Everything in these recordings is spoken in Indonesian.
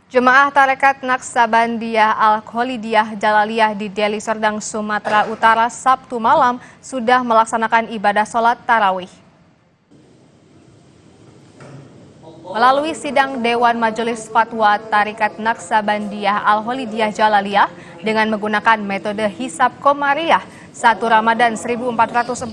Jemaah Tarekat Naksabandiyah Al-Kholidiyah Jalaliyah di Deli Serdang, Sumatera Utara Sabtu malam sudah melaksanakan ibadah sholat tarawih. Melalui sidang Dewan Majelis Fatwa Tarekat Naksabandiyah Al-Kholidiyah Jalaliyah dengan menggunakan metode hisab Komariah, 1 Ramadan 1445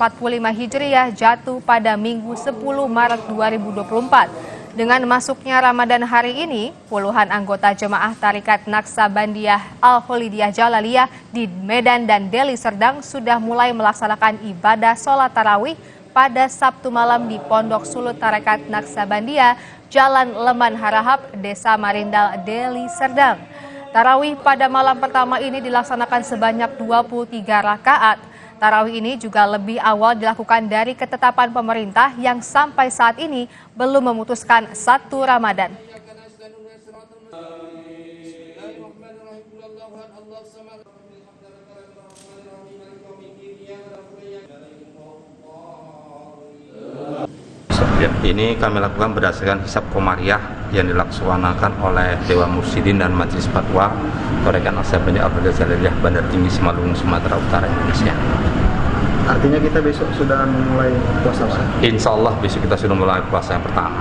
Hijriah jatuh pada Minggu 10 Maret 2024. Dengan masuknya Ramadan hari ini, puluhan anggota jemaah Tarekat Naksabandiyah Al-Kholidiyah Jalaliyah di Medan dan Deli Serdang sudah mulai melaksanakan ibadah sholat tarawih pada Sabtu malam di Pondok Sulut Tarekat Naksabandiyah, Jalan Leman Harahap, Desa Marindal, Deli Serdang. Tarawih pada malam pertama ini dilaksanakan sebanyak 23 rakaat. Tarawih ini juga lebih awal dilakukan dari ketetapan pemerintah yang sampai saat ini belum memutuskan 1 Ramadan. Ini kami lakukan berdasarkan hisab Komariah yang dilaksanakan oleh Dewan Mursyidin dan Majelis Fatwa Tarekat Naksabandiyah Al-Kholidiyah Jalaliyah Bandar Tinggi Simalungun, Sumatera Utara, Indonesia. Artinya kita besok sudah mulai puasa, Pak? Insya Allah besok kita sudah mulai puasa yang pertama.